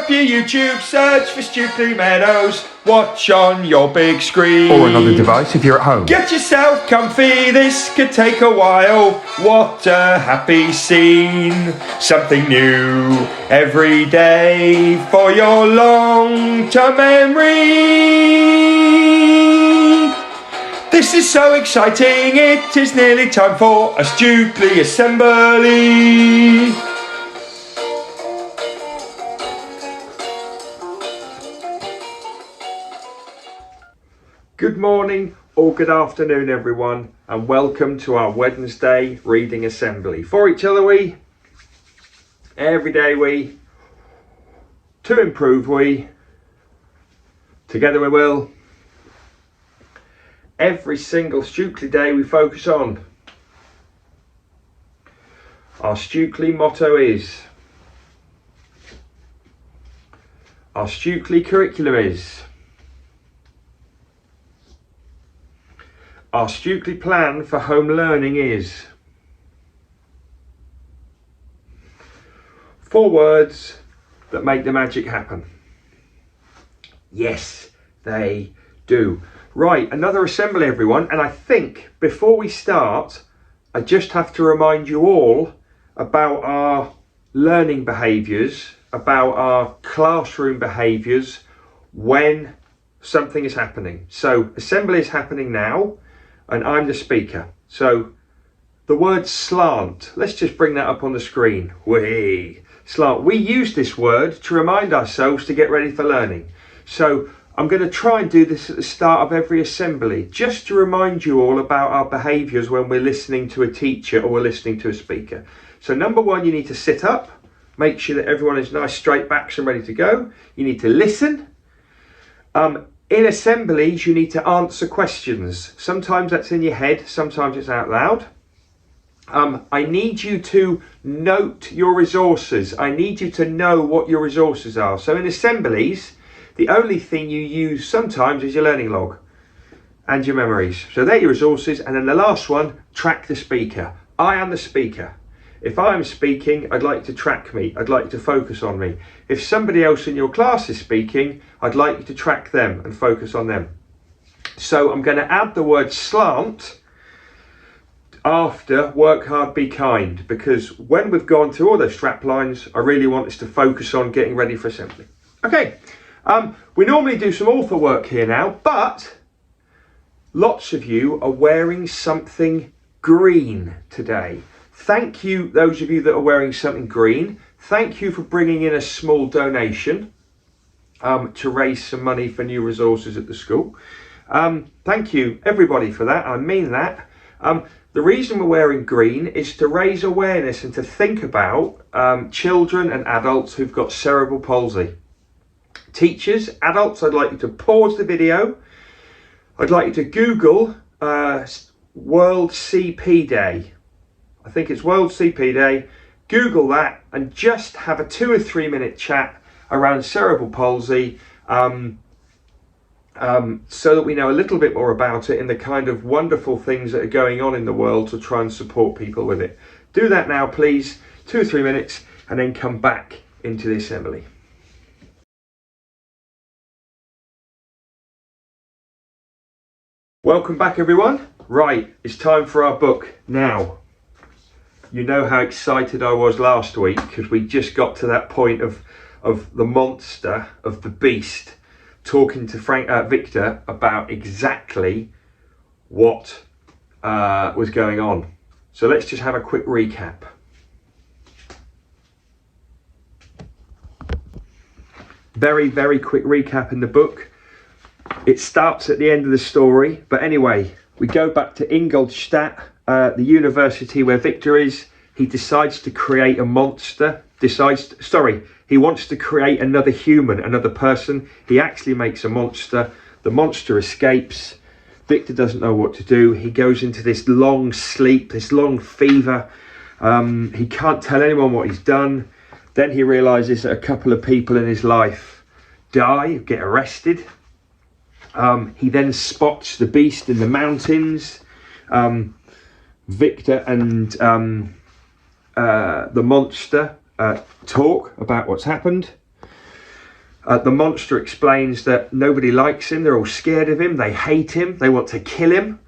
up your YouTube, search for Stukeley Meadows, watch on your big screen. Or another device if you're at home. Get yourself comfy, this could take a while. What a happy scene. Something new every day for your long-term memory. This is so exciting, it is nearly time for a Stukeley assembly. Good morning or good afternoon everyone, and welcome to our Wednesday reading assembly. For each other we, every day we, to improve we, together we will. Every single Stukeley day we focus on. Our Stukeley motto is, our Stukeley curriculum is, our Stukeley plan for home learning is. 4 words that make the magic happen. Yes, they do. Right, another assembly everyone, and I think before we start, I just have to remind you all about our learning behaviours, about our classroom behaviours when something is happening. So assembly is happening now, and I'm the speaker. So the word slant, let's just bring that up on the screen. Slant. We use this word to remind ourselves to get ready for learning. So I'm going to try and do this at the start of every assembly, just to remind you all about our behaviours when we're listening to a teacher or we're listening to a speaker. So number 1, you need to sit up, make sure that everyone is nice straight backs and ready to go. You need to listen. In assemblies, you need to answer questions. Sometimes that's in your head, sometimes it's out loud. I need you to note your resources. I need you to know what your resources are. So in assemblies, the only thing you use sometimes is your learning log and your memories. So they're your resources. And then the last one, track the speaker. I am the speaker. If I'm speaking, I'd like you to track me. I'd like you to focus on me. If somebody else in your class is speaking, I'd like you to track them and focus on them. So I'm going to add the word slant after work hard, be kind, because when we've gone through all those strap lines, I really want us to focus on getting ready for assembly. Okay, we normally do some author work here now, but lots of you are wearing something green today. Thank you, those of you that are wearing something green. Thank you for bringing in a small donation to raise some money for new resources at the school. Thank you, everybody, for that. I mean that. The reason we're wearing green is to raise awareness and to think about children and adults who've got cerebral palsy. Teachers, adults, I'd like you to pause the video. I'd like you to Google World CP Day. I think it's World CP Day. Google that and just have a 2 or 3 minute chat around cerebral palsy so that we know a little bit more about it and the kind of wonderful things that are going on in the world to try and support people with it. Do that now, please. 2 or 3 minutes and then come back into the assembly. Welcome back, everyone. Right, it's time for our book now. You know how excited I was last week because we just got to that point of the monster, of the beast, talking to Victor about exactly what was going on. So let's just have a quick recap. Very, very quick recap in the book. It starts at the end of the story, but anyway, we go back to Ingolstadt, the university where Victor is. He decides to create a monster. He wants to create another human, another person. He actually makes a monster. The monster escapes. Victor doesn't know what to do. He goes into this long sleep, this long fever. He can't tell anyone what he's done. Then he realizes that a couple of people in his life die, get arrested. He then spots the beast in the mountains. Victor and the monster talk about what's happened. The monster explains that nobody likes him, they're all scared of him, they hate him, they want to kill him.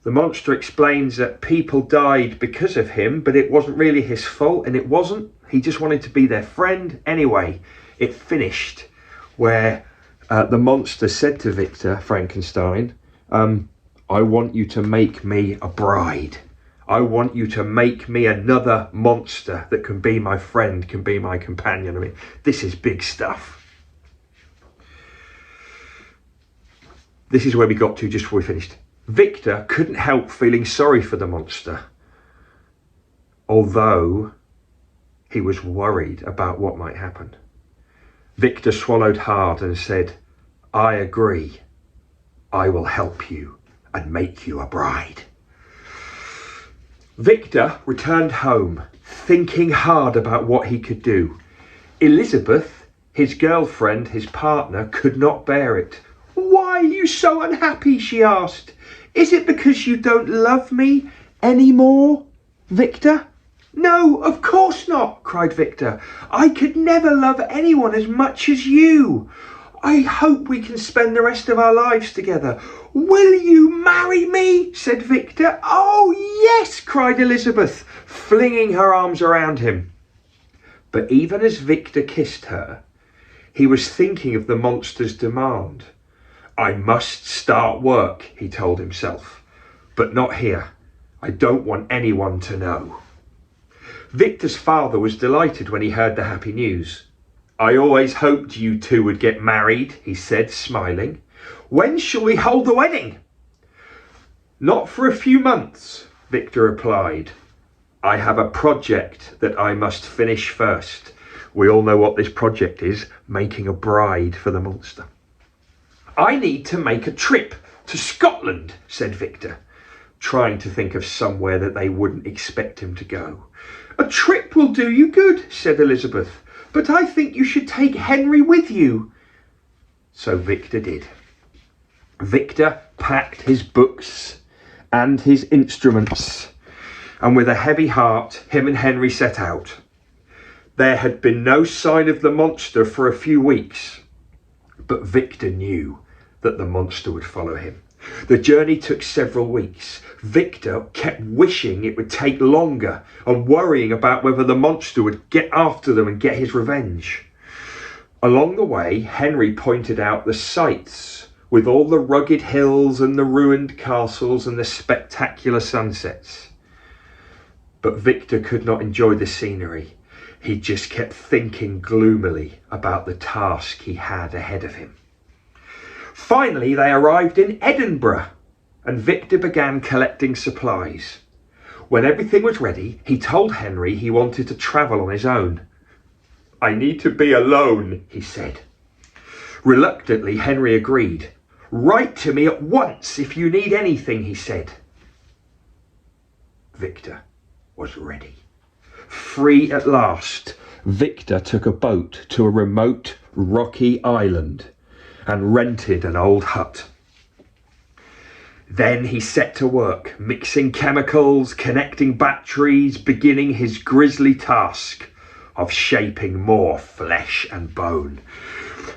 The monster explains that people died because of him, but it wasn't really his fault, and it wasn't. He just wanted to be their friend. Anyway, it finished where the monster said to Victor Frankenstein, I want you to make me a bride. I want you to make me another monster that can be my friend, can be my companion. I mean, this is big stuff. This is where we got to just before we finished. Victor couldn't help feeling sorry for the monster, although he was worried about what might happen. Victor swallowed hard and said, I agree. I will help you and make you a bride. Victor returned home, thinking hard about what he could do. Elizabeth, his girlfriend, his partner, could not bear it. Why are you so unhappy? She asked. Is it because you don't love me anymore, Victor? No, of course not, cried Victor. I could never love anyone as much as you. I hope we can spend the rest of our lives together. Will you marry me? Said Victor. Oh, yes, cried Elizabeth, flinging her arms around him. But even as Victor kissed her, he was thinking of the monster's demand. I must start work, he told himself, but not here. I don't want anyone to know. Victor's father was delighted when he heard the happy news. I always hoped you two would get married, he said, smiling. When shall we hold the wedding? Not for a few months, Victor replied. I have a project that I must finish first. We all know what this project is, making a bride for the monster. I need to make a trip to Scotland, said Victor, trying to think of somewhere that they wouldn't expect him to go. A trip will do you good, said Elizabeth, but I think you should take Henry with you. So Victor did. Victor packed his books and his instruments, and with a heavy heart, him and Henry set out. There had been no sign of the monster for a few weeks, but Victor knew that the monster would follow him. The journey took several weeks. Victor kept wishing it would take longer and worrying about whether the monster would get after them and get his revenge. Along the way, Henry pointed out the sights with all the rugged hills and the ruined castles and the spectacular sunsets. But Victor could not enjoy the scenery. He just kept thinking gloomily about the task he had ahead of him. Finally, they arrived in Edinburgh, and Victor began collecting supplies. When everything was ready, he told Henry he wanted to travel on his own. I need to be alone, he said. Reluctantly, Henry agreed. Write to me at once if you need anything, he said. Victor was ready. Free at last, Victor took a boat to a remote, rocky island and rented an old hut. Then he set to work, mixing chemicals, connecting batteries, beginning his grisly task of shaping more flesh and bone.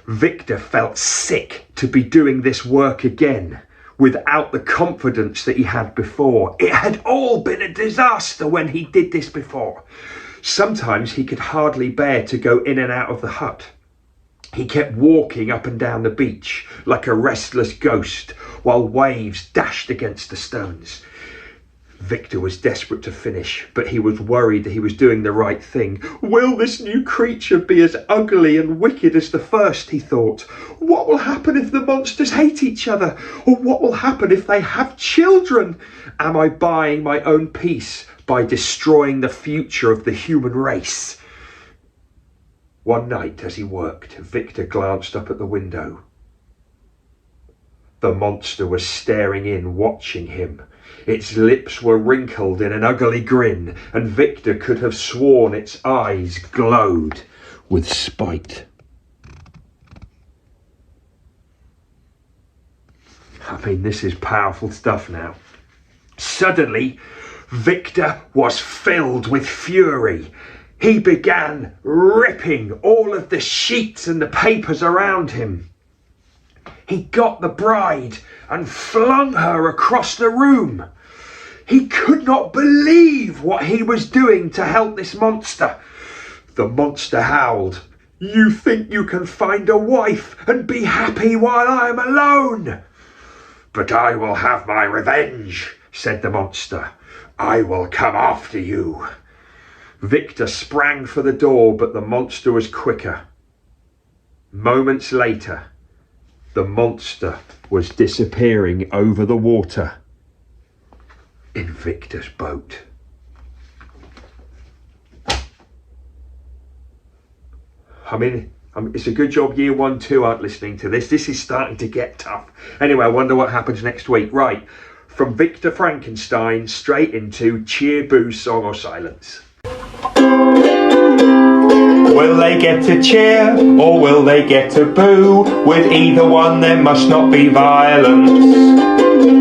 Victor felt sick to be doing this work again, without the confidence that he had before. It had all been a disaster when he did this before. Sometimes he could hardly bear to go in and out of the hut. He kept walking up and down the beach like a restless ghost while waves dashed against the stones. Victor was desperate to finish, but he was worried that he was doing the right thing. Will this new creature be as ugly and wicked as the first, he thought. What will happen if the monsters hate each other? Or what will happen if they have children? Am I buying my own peace by destroying the future of the human race? One night as he worked, Victor glanced up at the window. The monster was staring in, watching him. Its lips were wrinkled in an ugly grin, and Victor could have sworn its eyes glowed with spite. I mean, this is powerful stuff now. Suddenly, Victor was filled with fury. He began ripping all of the sheets and the papers around him. He got the bride and flung her across the room. He could not believe what he was doing to help this monster. The monster howled, "You think you can find a wife and be happy while I am alone? But I will have my revenge," said the monster. "I will come after you." Victor sprang for the door, but the monster was quicker. Moments later, the monster was disappearing over the water in Victor's boat. I mean, it's a good job year 1, 2 aren't listening to this. This is starting to get tough. Anyway, I wonder what happens next week. Right, from Victor Frankenstein straight into Cheer, Boo, Song or Silence. Will they get to cheer or will they get to boo? With either one there must not be violence.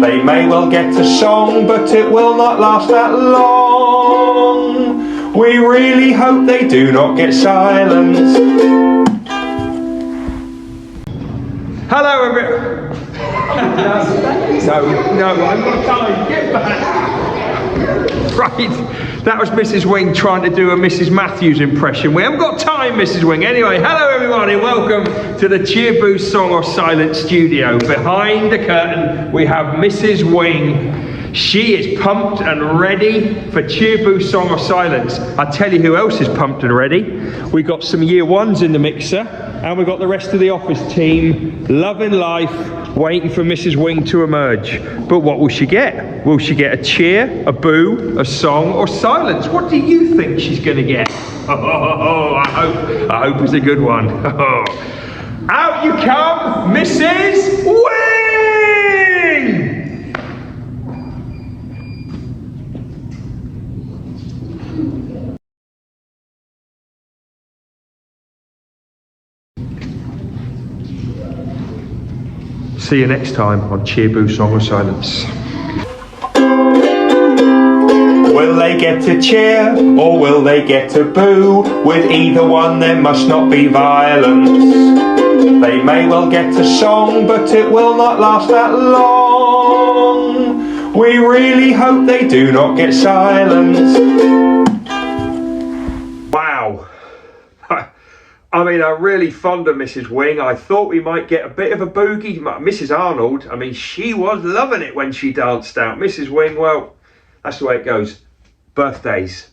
They may well get to song, but it will not last that long. We really hope they do not get silence. Hello everyone. No, I'm not time. Get back. Right, that was Mrs. Wing trying to do a Mrs. Matthews impression. We haven't got time, Mrs. Wing. Anyway, hello everybody, welcome to the Cheer, Boo, Song or Silence studio. Behind the curtain, we have Mrs. Wing. She is pumped and ready for Cheer, Boo, Song or Silence. I tell you who else is pumped and ready. We've got some year 1s in the mixer, and we've got the rest of the office team loving life, waiting for Mrs. Wing to emerge. But what will she get? Will she get a cheer, a boo, a song or silence? What do you think she's going to get? I hope it's a good one. Out you come, Mrs. Wing! See you next time on Cheer, Boo, Song or Silence. Will they get to cheer or will they get to boo? With either one there must not be violence. They may well get to song, but it will not last that long. We really hope they do not get silence. Wow. I mean, I'm really fond of Mrs. Wing. I thought we might get a bit of a boogie. Mrs. Arnold, I mean, she was loving it when she danced out. Mrs. Wing, well, that's the way it goes. Birthdays.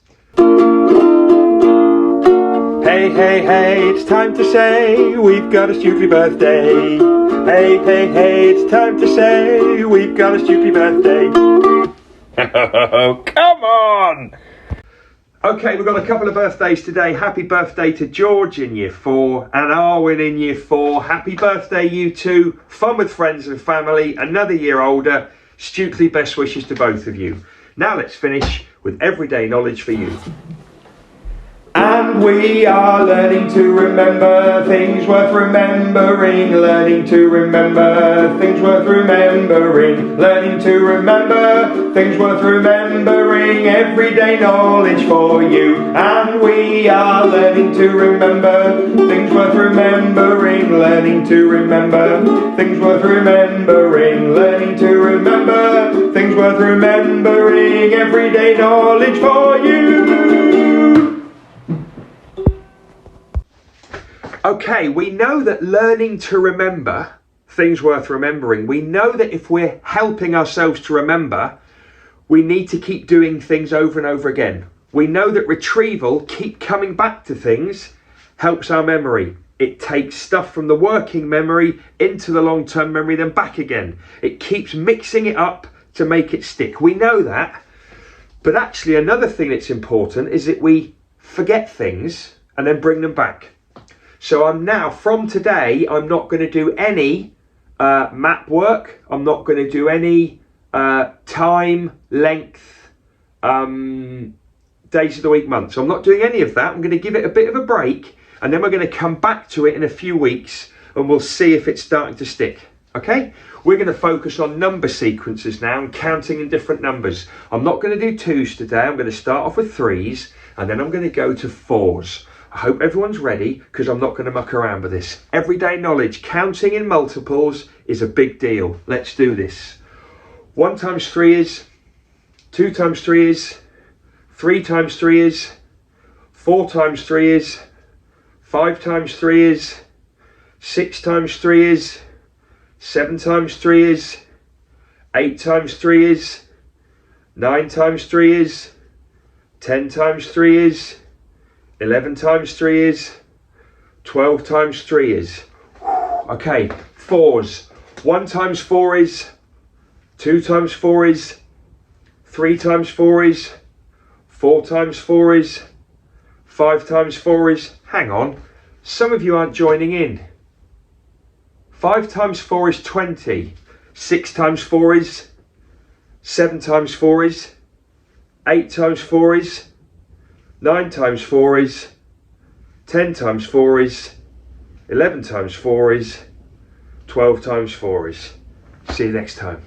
Hey, hey, hey, it's time to say we've got a Stukeley birthday. Hey, hey, hey, it's time to say we've got a Stukeley birthday. Come on! Okay, we've got a couple of birthdays today. Happy birthday to George in year 4 and Arwen in year 4. Happy birthday, you two. Fun with friends and family. Another year older. Stukeley best wishes to both of you. Now let's finish with everyday knowledge for you. And we are learning to remember things worth remembering, learning to remember things worth remembering, learning to remember things worth remembering, everyday knowledge for you. And we are learning to remember things worth remembering, learning to remember things worth remembering, learning to remember things worth remembering, everyday knowledge for you. Okay, we know that learning to remember things worth remembering, we know that if we're helping ourselves to remember, we need to keep doing things over and over again. We know that retrieval, keep coming back to things, helps our memory. It takes stuff from the working memory into the long-term memory, then back again. It keeps mixing it up to make it stick. We know that. But actually another thing that's important is that we forget things and then bring them back. So from today, I'm not going to do any map work. I'm not going to do any time, length, days of the week, months. So I'm not doing any of that. I'm going to give it a bit of a break, and then we're going to come back to it in a few weeks, and we'll see if it's starting to stick. Okay? We're going to focus on number sequences now and counting in different numbers. I'm not going to do 2s today. I'm going to start off with 3s. and then I'm going to go to 4s. I hope everyone's ready, because I'm not going to muck around with this. Everyday knowledge, counting in multiples is a big deal. Let's do this. 1 times 3 is, 2 times 3 is, 3 times 3 is, 4 times 3 is, 5 times 3 is, 6 times 3 is, 7 times 3 is, 8 times 3 is, 9 times 3 is, 10 times 3 is, 11 times 3 is, 12 times 3 is. Okay, 4s. 1 times 4 is, 2 times 4 is, 3 times 4 is, 4 times 4 is, 5 times 4 is. Hang on, some of you aren't joining in. 5 times 4 is 20. 6 times 4 is, 7 times 4 is, 8 times 4 is, 9 times 4 is, 10 times 4 is, 11 times 4 is, 12 times 4 is. See you next time.